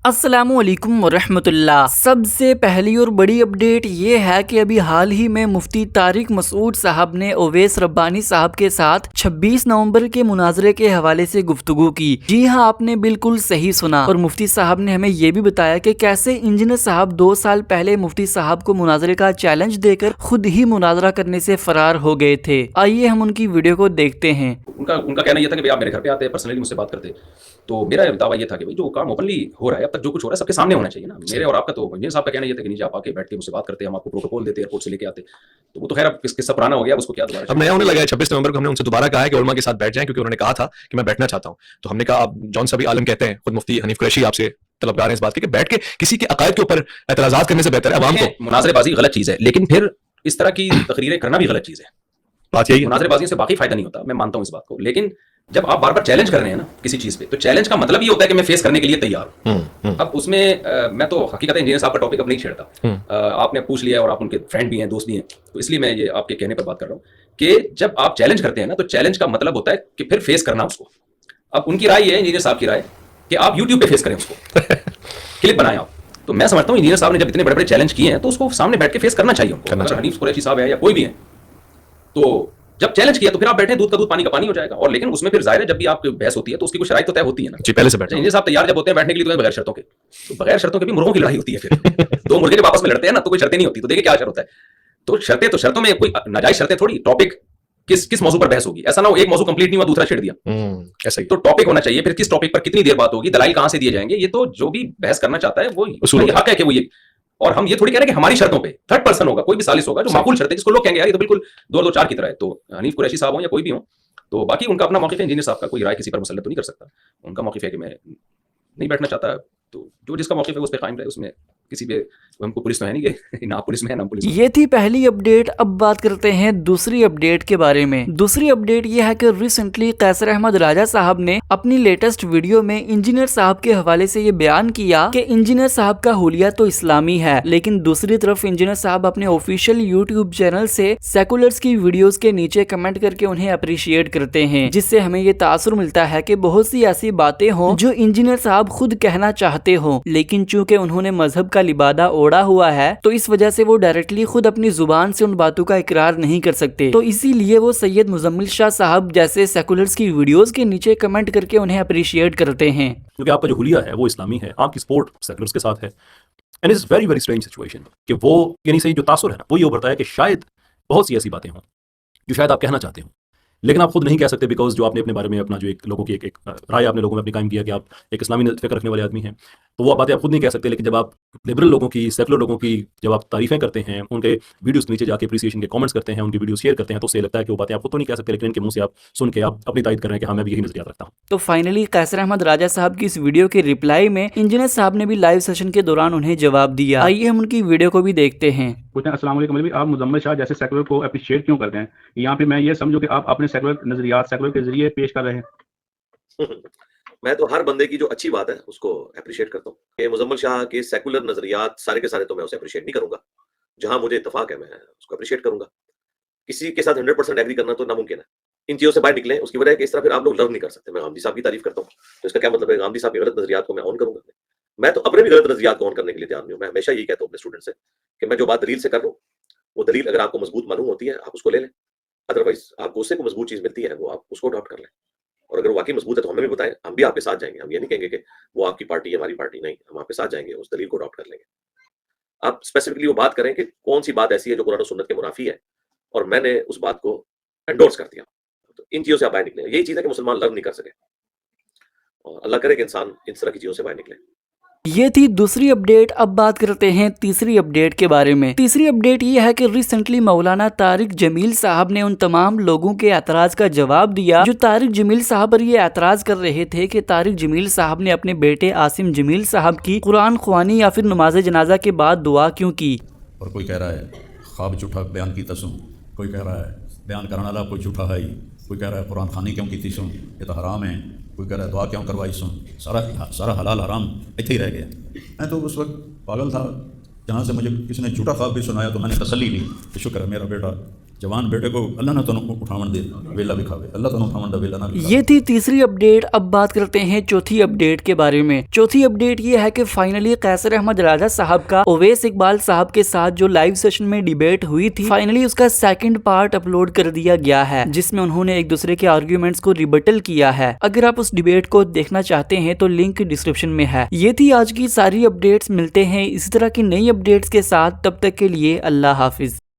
अस्सलामुअलैकुम वरहमतुल्लाह। सबसे पहली और बड़ी अपडेट ये है कि अभी हाल ही में मुफ्ती तारिक मसूद साहब ने ओवैस रब्बानी साहब के साथ 26 नवंबर के मुनाजरे के हवाले से गुफ्तगू की। जी हाँ, आपने बिल्कुल सही सुना। और मुफ्ती साहब ने हमें ये भी बताया कि कैसे इंजीनियर साहब 2 साल पहले मुफ्ती साहब को मुनाजरे का चैलेंज देकर खुद ही मुनाजरा करने से फरार हो गए थे। आइए हम उनकी वीडियो को देखते हैं। उनका कहना यह था कि भाई आप मेरे घर पे आते, पर्सनली मुझसे बात करते। तो मेरा दावा ये था कि भाई जो काम ओपनली हो रहा है, अब तक जो कुछ हो रहा है सबके सामने होना चाहिए ना। मेरे और आपका तो इंजीनियर साहब का कहना ये था कि नीचे आप आके बैठ के मुझसे बात करते, हम आपको प्रोटोकॉल देते, एयरपोर्ट से लेके आते। तो वो तो खैर अब किस्सा पुराना हो गया, उसको क्या दोबारा अब नया होने लगा है। 26 नवंबर को हमने उनसे दोबारा कहा है कि उलमा के साथ बैठ जाएं, क्योंकि उन्होंने कहा था कि मैं बैठना चाहता हूं। तो हमने कहा, आप जौन सा भी आलम कहते हैं, खुद मुफ्ती हनीफ कुरैशी आपसे तलबगार हैं इस बात के कि बैठ के किसी के अकायद के ऊपर एतराजात करने से बेहतर है अवाम को। मुनाजरेबाजी गलत चीज है, लेकिन फिर इस तरह की तकरीरें करना भी गलत चीज है। बात यही है, मुनाजरेबाजी से बाकी फायदा नहीं होता, मैं मानता हूं इस बात को। लेकिन जब आप बार बार चैलेंज कर रहे हैं ना किसी चीज पे, तो चैलेंज का मतलब ये होता है कि मैं फेस करने के लिए तैयार हूं। अब उसमें मैं तो हकीकत इंजीनियर साहब का टॉपिक अब नहीं छेड़ता। आपने पूछ लिया और आप उनके फ्रेंड भी हैं, दोस्त भी हैं, तो इसलिए मैं ये आपके कहने पर बात कर रहा हूं कि जब आप चैलेंज करते हैं ना, तो चैलेंज का मतलब होता है कि फिर फेस करना उसको। अब उनकी राय है, इंजीनियर साहब की राय, कि आप यूट्यूब पे फेस करें उसको, क्लिप बनाएं आप। तो मैं समझता हूं इंजीनियर साहब ने जब इतने बड़े बड़े चैलेंज किए हैं, तो उसको सामने बैठ के फेस करना चाहिए उनको। अगर हनीफ कुरैशी साहब है या कोई भी है, तो जब चैलेंज किया तो फिर आप बैठे, दूध का दूध पानी का पानी हो जाएगा। और लेकिन उसमें फिर जाहिर है, जब भी आपकी बहस होती है तो उसकी कुछ शराइत तो तय होती है ना। जी, पहले से बैठे इंजीनियर साहब तैयार जब होते हैं बैठने के लिए, तो बगैर शर्तों के, तो बगैर शर्तों के भी मुर्गों की लड़ाई होती है। फिर दो मुर्गे जब आपस में लड़ते हैं ना, तो कोई शर्तें नहीं होती। तो देखिए क्या असर होता है। तो शर्तें, तो शर्तों में कोई नाजायज शर्तें थोड़ी, टॉपिक किस मौजू पर बहस होगी। ऐसा ना हो एक मौजू कंप्लीट नहीं हुआ, दूसरा छेड़ दिया। ऐसा ही तो टॉपिक होना चाहिए, फिर किस टॉपिक पर कितनी देर बात होगी, दलाइल कहां से दिए जाएंगे, ये तो जो भी बहस करना चाहता है वो हक है कि वो ये। और हम ये थोड़ी कह रहे हैं कि हमारी शर्तों पे थर्ड पर्सन होगा, कोई भी सालिस होगा जो माकूल शर्तें, जिसको लोग कहेंगे यार ये तो बिल्कुल 2 और 2 4 की तरह है। तो हनीफ कुरैशी साहब हो या कोई भी हो, तो बाकी उनका अपना मौक़िफ़ है। इंजीनियर साहब का कोई राय किसी पर मुसल्लत तो नहीं कर सकता। उनका मौक़िफ़ है कि मैं नहीं बैठना चाहता। तो जो जिसका मौक़िफ़ है उस पे कायम रहे, उसमें किसी पे, हमको पुलिस तो है नहीं कि ना पुलिस में है ना पुलिस में। ये थी पहली अपडेट। अब बात करते हैं दूसरी अपडेट के बारे में। दूसरी अपडेट ये है कि रिसेंटली कैसर अहमद राजा साहब ने अपनी लेटेस्ट वीडियो में इंजीनियर साहब के हवाले से ये बयान किया कि इंजीनियर साहब का हुलिया तो इस्लामी है, लेकिन दूसरी तरफ इंजीनियर साहब अपने ऑफिशियल यूट्यूब चैनल से सेकुलर्स की वीडियोस के नीचे कमेंट करके उन्हें अप्रिशिएट करते हैं, जिससे हमें ये तासुर मिलता है कि बहुत सी ऐसी बातें हों जो इंजीनियर साहब खुद कहना चाहते हो, लेकिन चूंकि उन्होंने मजहब का लिबादा ओढ़ा हुआ है, तो इस वजह से वो डायरेक्टली खुद अपनी जुबान से उन बातों का इकरार नहीं कर सकते। तो इसीलिए वो सैयद मुजम्मिल शाह साहब जैसे सेकुलर्स की वीडियोस के नीचे कमेंट करके उन्हें अप्रिशिएट करते हैं। क्योंकि आपका जो हुलिया है वो इस्लामी है, आपकी सपोर्ट सेकुलर्स के साथ है। And it's very very strange situation कि वो, यानी सही जो तासुर है ना, वो ये उभरता है कि शायद बहुत सी ऐसी बातें हों जो शायद आप कहना चाहते हो, लेकिन आप खुद नहीं कह सकते, बिकॉज जो आपने अपने बारे में अपना जो एक लोगों की एक राय आपने लोगों में अपनी कायम किया कि आप एक इस्लामी फिक्र रखने वाले आदमी हैं, तो वो बातें आप खुद नहीं कह सकते। लेकिन जब आप लिबरल लोगों की, सेकुलर लोगों की जब आप तारीफें करते हैं, उनके वीडियोस के नीचे जाके अप्रिसिएशन के कमेंट्स करते हैं, उनकी वीडियो शेयर करते हैं, तो उससे लगता है कि वो बातें आप खुद तो नहीं कह सकते, लेकिन इनके मुंह से आप सुन के आप अपनी तारीफ कर रहे हैं कि हाँ मैं भी यही नजरिया रखता हूँ। तो फाइनली कैसर अहमद राजा साहब की इस वीडियो के रिप्लाई में इंजीनियर साहब ने भी लाइव सेशन के दौरान उन्हें जवाब दिया। आइए हम उनकी वीडियो को भी देखते हैं। पूछते हैं, अस्सलाम वालेकुम मौलवी, आप मुजम्मिल शाह जैसे सेकुलर को अप्रिशिएट क्यों करते हैं? यहाँ पे मैं ये समझूं कि आप अपने सेकुलर नजरियात सेकुलर के जरिए पेश कर रहे हैं। मैं तो हर बंदे की जो अच्छी बात है उसको अप्रिशिएट करता हूँ। कि मुजम्मिल शाह के सेकुलर नजरियात सारे के सारे तो मैं उसे अप्रिशिएट नहीं करूंगा। जहां मुझे इत्तेफाक है मैं उसको अप्रिशिएट करूंगा। किसी के साथ 100% एग्री करना तो नामुमकिन है। इन चीजों से बाहर निकले, उसकी वजह है कि इस तरह फिर आप लोग लर्न नहीं कर सकते। मैं गांधी साहब की तारीफ करता हूँ, तो इसका क्या मतलब है गांधी साहब के गलत नजरियात को मैं ऑन करूंगा? मैं तो अपने भी गलत नजरियात को ऑन करने के लिए तैयार नहीं हूँ। मैं हमेशा यही कहता हूँ अपने स्टूडेंट से कि मैं जो बात दलील से कर रहा हूँ, वो दलील अगर आपको मजबूत मालूम होती है आप उसको ले लें, अदरवाइज आपको उससे कोई मजबूत चीज मिलती है वो आप उसको अडॉप्ट कर लें। और अगर वो वाकई मजबूत है तो हमें भी बताएं, हम भी आपके साथ जाएंगे। हम ये नहीं कहेंगे कि वो आपकी पार्टी है हमारी पार्टी, नहीं, हम आपके साथ जाएंगे, उस दलील को अडॉप्ट कर लेंगे। आप स्पेसिफिकली वो बात करें कि कौन सी बात ऐसी है जो कुरान और सुन्नत के मुनाफी है, और मैंने उस बात को एंडोर्स कर दिया। तो इन चीजों से आप बाहर निकले। यही चीज है कि मुसलमान लर्न नहीं कर सके, और अल्लाह करे कि इंसान इन तरह की चीजों से बाहर निकले। ये थी दूसरी अपडेट। अब बात करते हैं तीसरी अपडेट के बारे में। तीसरी अपडेट ये है कि रिसेंटली मौलाना तारिक जमील साहब ने उन तमाम लोगों के एतराज का जवाब दिया जो तारिक जमील साहब पर ये एतराज कर रहे थे कि तारिक जमील साहब ने अपने बेटे आसिम जमील साहब की कुरान ख्वानी या फिर नमाज जनाजा के बाद दुआ क्यों की। और कोई कह रहा है ख्वाब झूठा बयान की तसुम, कोई कह रहा है बयान कराने वाला कोई झूठा है, कोई कह रहा है कुरान खानी क्यों की तीसुम, ये तो हराम है, कोई कह रहा है दुआ क्यों करवाई सुन, सारा हलाल हराम इतने ही रह गया। मैं तो उस वक्त पागल था, जहाँ से मुझे किसी ने झूठा ख्वाब भी सुनाया तो मैंने तसल्ली ली कि शुक्र है मेरा बेटा जवान बेटे को अल्लाह ना तनु उठावन दे वेला भी खावे, अल्लाह तनु उठावन दा वेला ना भी खावे। ये थी तीसरी अपडेट। अब बात करते हैं चौथी अपडेट के बारे में। चौथी अपडेट ये है कि फाइनली कैसर अहमद राजा साहब का ओवैस इकबाल साहब के साथ जो लाइव सेशन में डिबेट हुई थी, फाइनली उसका सेकंड पार्ट अपलोड कर दिया गया है, जिसमें उन्होंने एक दूसरे के आर्ग्यूमेंट्स को रिबटल किया है। अगर आप उस डिबेट को देखना चाहते हैं तो लिंक डिस्क्रिप्शन में है। ये थी आज की सारी अपडेट्स। मिलते हैं इसी तरह की नई अपडेट्स के साथ, तब तक के लिए अल्लाह हाफिज।